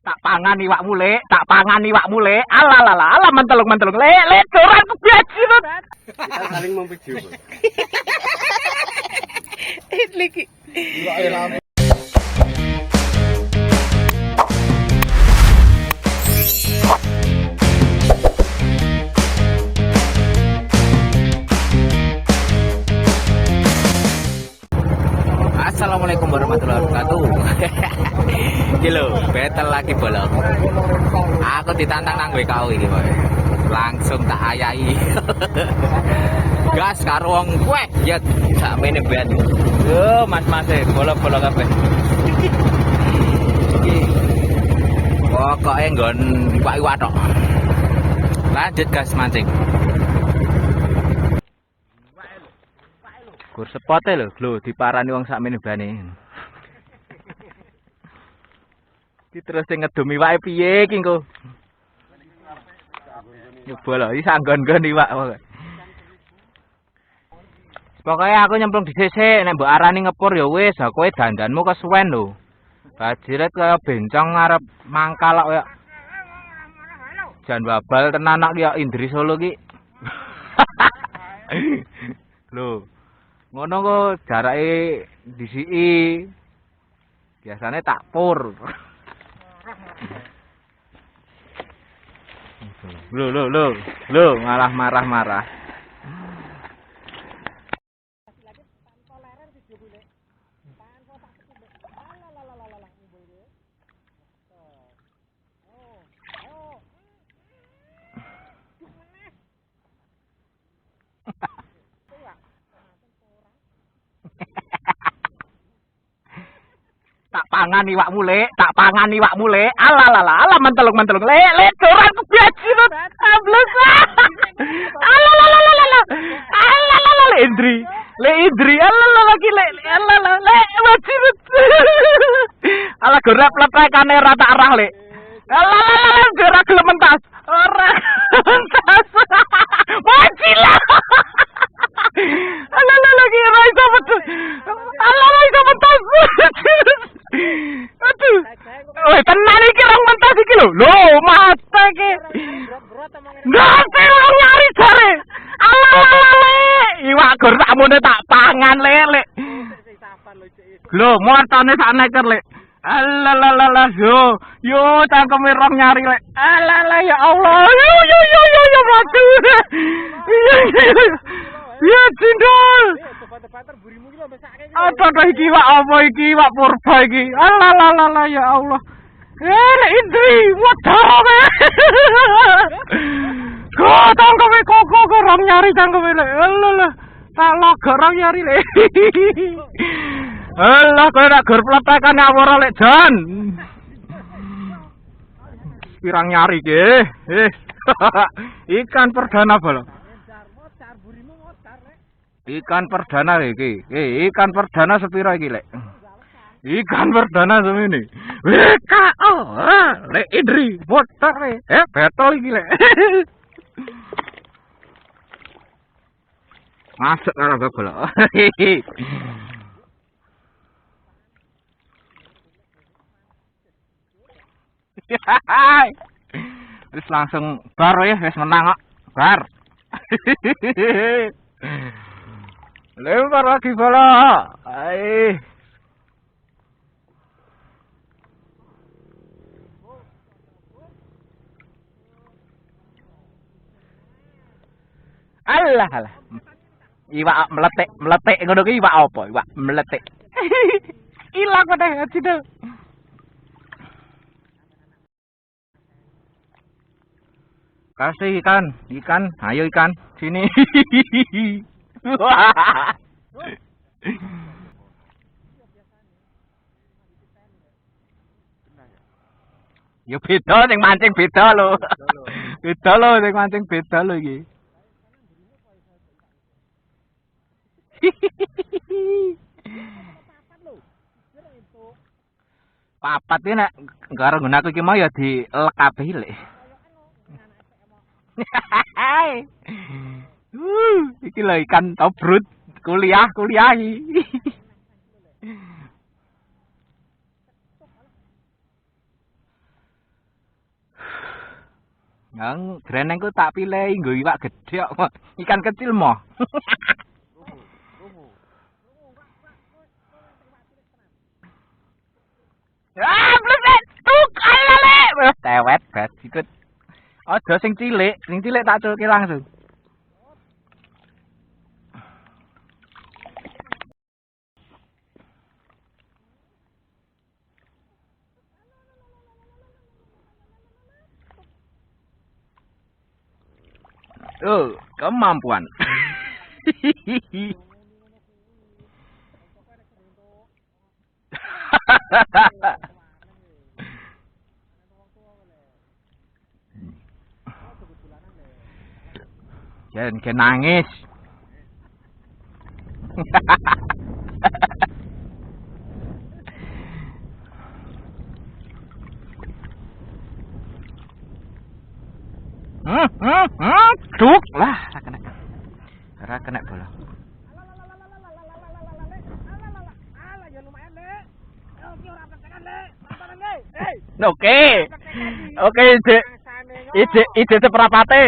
Tak pangan iwakmu le, tak pangan iwakmu le. Alah mentelung le doran kebiaji. Kita saling memvideo. Lagi. Assalamualaikum warahmatullahi wabarakatuh. Gila, battle lagi bolong. Aku ditantang nang WKO ini, Boy. Langsung tak ayahi. Gas karo wong kowe, ya sakmene ben. Yo, mas-mas e bolong-bolong kabeh. Pokoke nggon iwak-iwak tok. Lanjut gas mancing. Gur sepote lho diparani wong sakmene bane. Ki terus sing ngedum iwake piye ki engko? Nyoba lho, iki sanggon-nggon iwak pokoke. Pokoke aku nyemplung dhisik nek mbok arani ngepur ya wis, kowe dandanmu kesuwen lho. Bajiret kaya bencong ngarep mangkal kok ya. Jan babal tenan nak ya Indri Solo ki. Lho. Ngono kok jarake disiki. Biasane tak pur. Lho, malah marah-marah. Tak pangan iwakmu le, tak pangan iwakmu le. Alah mentelung le doran kebiaji lu. Ables. Alah Indri. Le Indri. Alah ki le. Le wajib. Alah gorep lepekane rata arah le. Alah ora gelem mentas. Ora mentas. Wajila. Alah ki ora iso metu. Alah iso mentas. Aduh. Woi, tenan iki rong mentas iki lho. Lho, mate iki. Ndase wong nyari jare. Alah. Iwak gur sakmene tak pangan lele. Lho, montone sak neker le. Alah. Yo cangkeme rong nyari le. Alah ya Allah. Yo mati. Ya cindol. Aduh iki iwak apa iki iwak purba iki. Alah ya Allah. Indri, waduh. Kok tangkeme kok orang nyari tangkeme le. Alah. Tak logok orang nyari le. Alah kowe nak gur pletekan awara lek Jan. Pirang nyari ki. Ikan perdana bolong. Ikan perdana iki. Ikan perdana sepiro iki, Lek? Ikan perdana semene. WKO. Lek Indri, motor le. Betul iki, Lek. Masuk karo gogol. Wis langsung bar ya, wis menang kok. Bar. Lempar lagi bola. Ai. Alah. Iwak meletik ngono ki iwak apa? Iwak meletik. Ilang kok deh cidel. Kasih ikan, ayo ikan, sini. Ya beda sing mancing beda lho. Beda lho sing mancing beda lho iki. Papat iki nek karo nggunaku iki mau ya dielek kabeh lek. Iki lho ikan tobrut kuliah iki. Yang grenengku tak pilih nggo iwak gedhe kok. Ikan kecil moh. Ah, bleset. Tuk alale. Wes tewet bet ikut. Aja sing cilik tak culke langsung. Oh, kemampuan. Jangan nangis. Duk lah, ora kena bola. Oke, ide seperapate.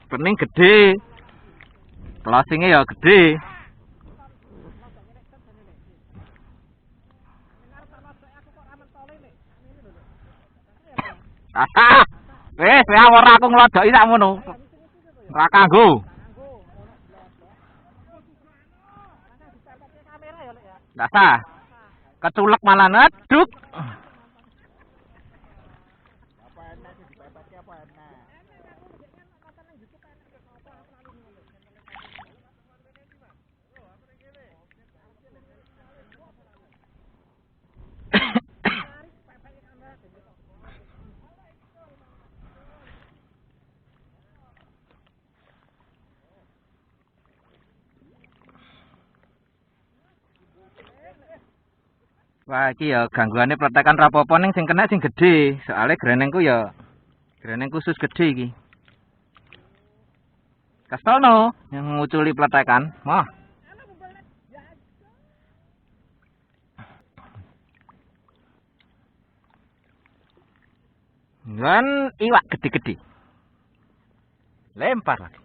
Pening gede. Closingnya ya gede. Ora aku nglodoki sakmono. Ora kanggo. Dasar. Keculek malah neduk. Wah, iki ya gangguane pletekan rapopo ning sing kena sing gedhe. Soale grenengku ya greneng khusus gedhe iki. Kastono yang nguculi pletekan. Wah. Dan iwak gede-gede. Lempar lagi.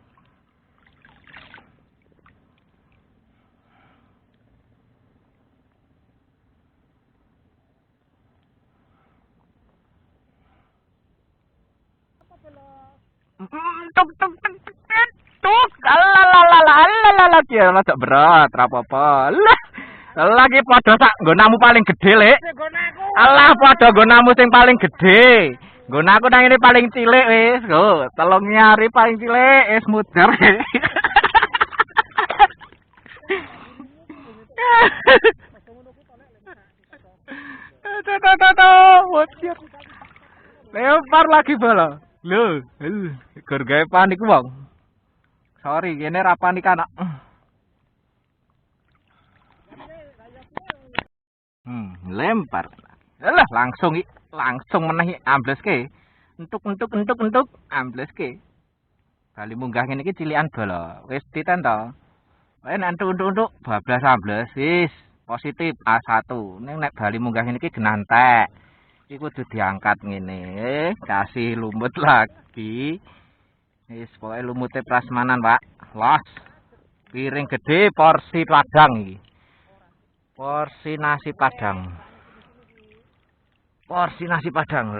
Tuk, alalala, kira rada berat, rapopo. Lagi padha sak nggonamu paling gede, Lek. Alah padha nggonamu sing paling gede. Nggonaku nang ini paling cilik wis. Go, 3 nyari paling cilik wis mudar. Lempar lagi bola. Lho, gur gawe panik wong. Sorry, kene ra panik anak. Lempar. Alah, langsung meneh ambleske. Entuk ambleske. Bali munggah ngene iki cilikan bola. Wis diten to. Wae nek entuk bablas ambles wis positif A1. Ning nek bali munggah ngene iki genantek. Iki kudu diangkat ngene, kasih lumut lagi. Wis pokoke lumute prasmanan, Pak. Los. Piring gede porsi padang iki. Porsi nasi padang.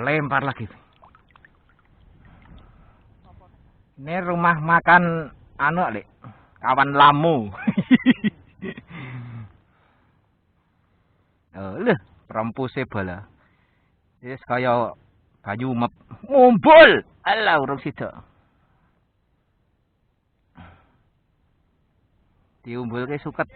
Lempar lagi. Ini rumah makan anu, Lek. Kawan lamu. Oh, lho, rempuse bola. Wis kaya banyu mumbul. Alah urung sida. Diumbulke suket.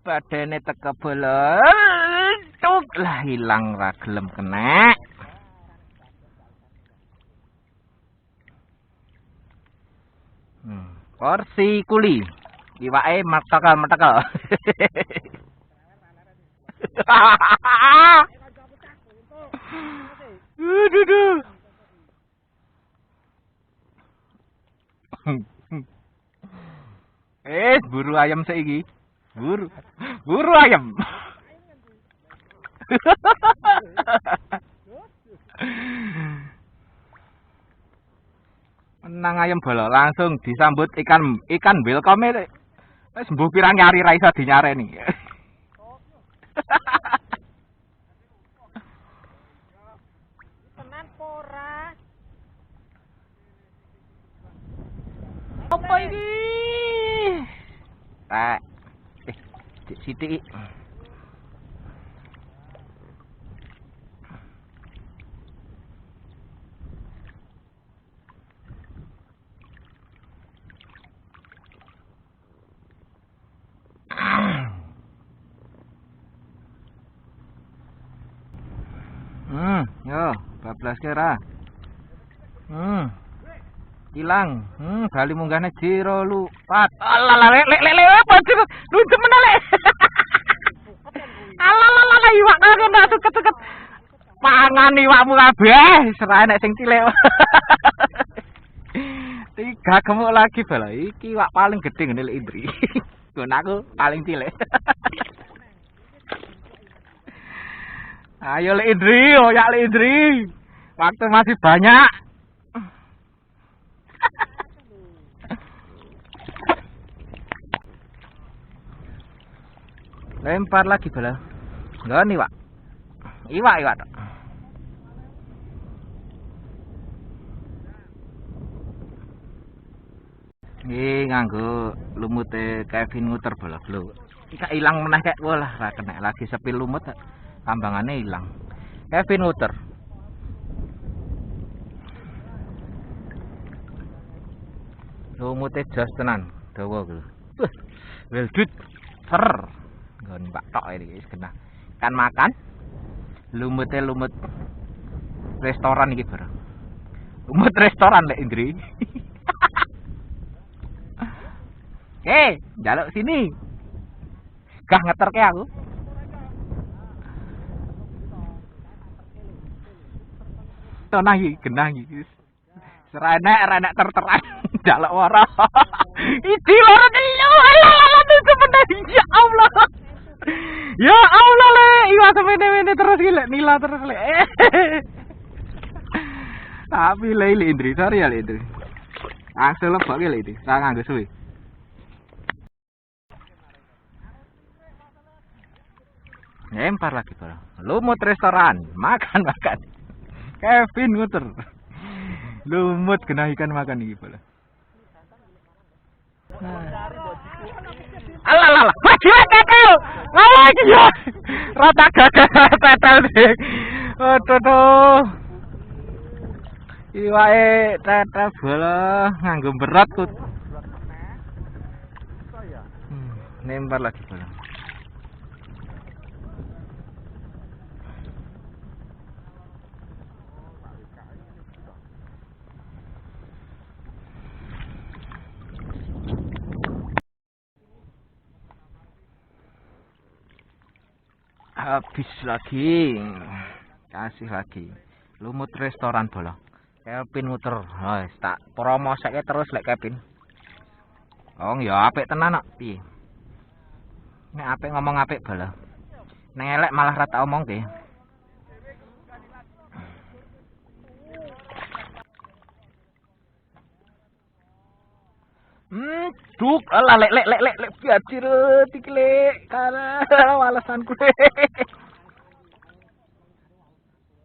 Badane teka bola. Tuk lah hilang ra gelem kena. Porsi kuli. Iwake metekel. Duh. Buru ayam saiki. Buru ayam. Menang ayam bola langsung disambut ikan welcome wis mbuh pirang nyari ra iso dinyareni. Tenan pora. Apa iki? Sithik. Yo, bablas kira. Hilang. Bali munggahne jiro lupat. Alah, lek apa jiro? Lucu menan lek. Alah, iwak ngono suket-suket. Pangan iwakmu kabeh, serah nek sing cilik. 3 gemuk lagi bala. Iki iwak paling gedhe ngene lek Indri. Gon aku paling cilik. Ayo Lek Indri, oyak Lek Indri. Waktu masih banyak. Lempar lagi bala. Enggak nih, Pak. Iwak tok. Iki nganggo lumute Kevin muter bala blo. Iki ilang meneh kek walah ra kena lagi sepi lumut. Tambangane hilang. Kevin muter. Lumute jos tenan, dawa kuwi. Weldut. Ser. Nggon Pak tok iki wis kena. Kan makan. Lumute lumut restoran iki bareng. Lumut restoran Lek Indri. Njaluk sini. Gah ngeterke aku. Tonah iki genah iki. Serenek terteran njaluk wara. Iki loro telu. Alah sebenarnya ya Allah. Ya Allah le, iwak semene-mene terus iki lek nila terus lek. Tapi le Indri, sorry ya le Indri. Asal lebok le iki, ra nganggo suwe. Lempar lagi barang. Lumut restoran, makan. Kevin nguter. Lumut kena ikan makan iki bola. Alah. Wajib tetel. Ngapa iki ya? Rata gagal tetel sih. Aduh. Iwake tetel bola nganggo berat kut. Lempar lagi bola. Habis lagi. Kasih lagi. Lumut restoran bola. Kevin muter. Wis tak promoseke terus lek Kevin. Oh ya apik tenan kok. Piye? Nek apik ngomong apik bola. Nek elek malah ra tak omongke. Duk, alah lek biadir iki lek karena walesanku.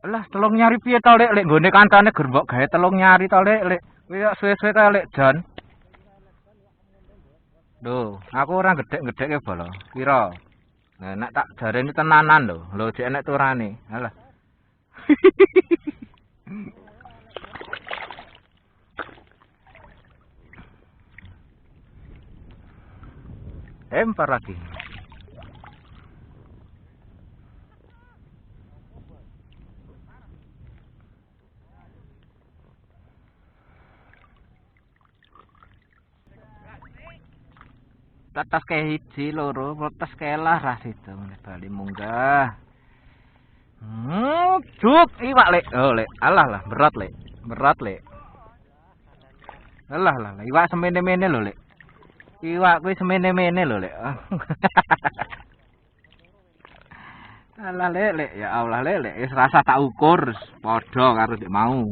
Alah telung nyari piye to lek nggone kancane ger mbok gawe telung nyari to lek kowe suwe-suwe ta lek Jon. Lho, aku ora gedhek-gedhekke bola. Pira? Nah, nek tak jarene tenanan lho. Lho jek enek turane. Alah. Lempar lagi. Tetes ke hiji loro, tetes ke lah ras itu bali munggah. Cuk, iwak lek. Oh lek, alah lah berat lek. Lah lah, iwak semene-mene lho, Lek. Iwak kuwi semene-mene lho, Lek. Alah, Lek, ya Allah, Lek, wis rasa tak ukur, padha karo sik mau.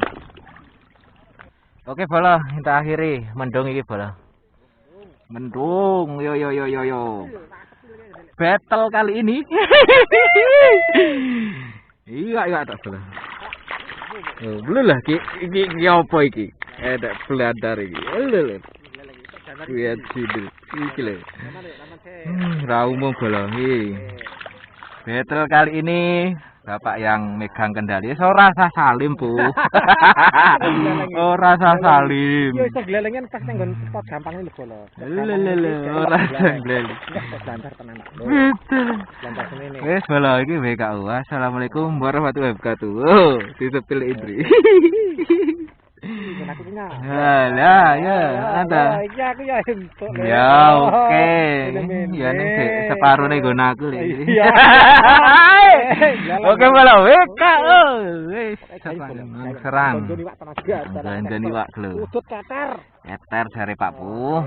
Oke, Bolo, kita akhiri mendung iki, Bolo. Mendung, yo. Battle kali ini. Iya tak Bolo. Oh, belum lah iki apa iki? Ada beladar iki. Lho. Lihat sini. Iki lho. Raummu Bolo iki. Battle kali ini Bapak yang megang kendali, ora rasa salim, Bu. Ora rasa salim. Yo iso glelengen pas nang nggon spot gampang lho Bolo. Ora gleli. Lancar tenan. Betul. Lancar semene. Wes Bolo iki WKU. Assalamualaikum warahmatullahi wabarakatuh. Oh, disepil Indri. Aku punya. Lah, ya, ada. Iki aku ya entuk. Ya, oke. Ya ning separuh ning nggon aku lek. Iya. Oke, Bolo. WKU. Wis serang. Ganjani wak lho. Udut keter. Eter jare Pak Bu.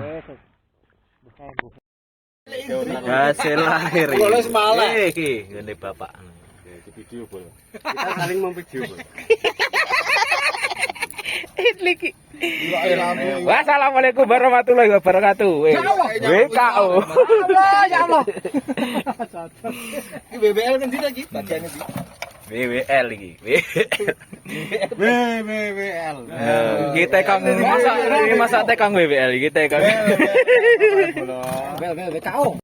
Hasil lahir. Bolo semalah. Iki ngene Bapak. Di video Bolo. Kita saling memvideo Bolo. Wassalamualaikum warahmatullahi wabarakatuh. WKO. Ya Allah. Ini BBL kan tidak gitu bagiannya di. WWL iki. BBL. Kita kang masa tekang WWL iki tekang. BKO.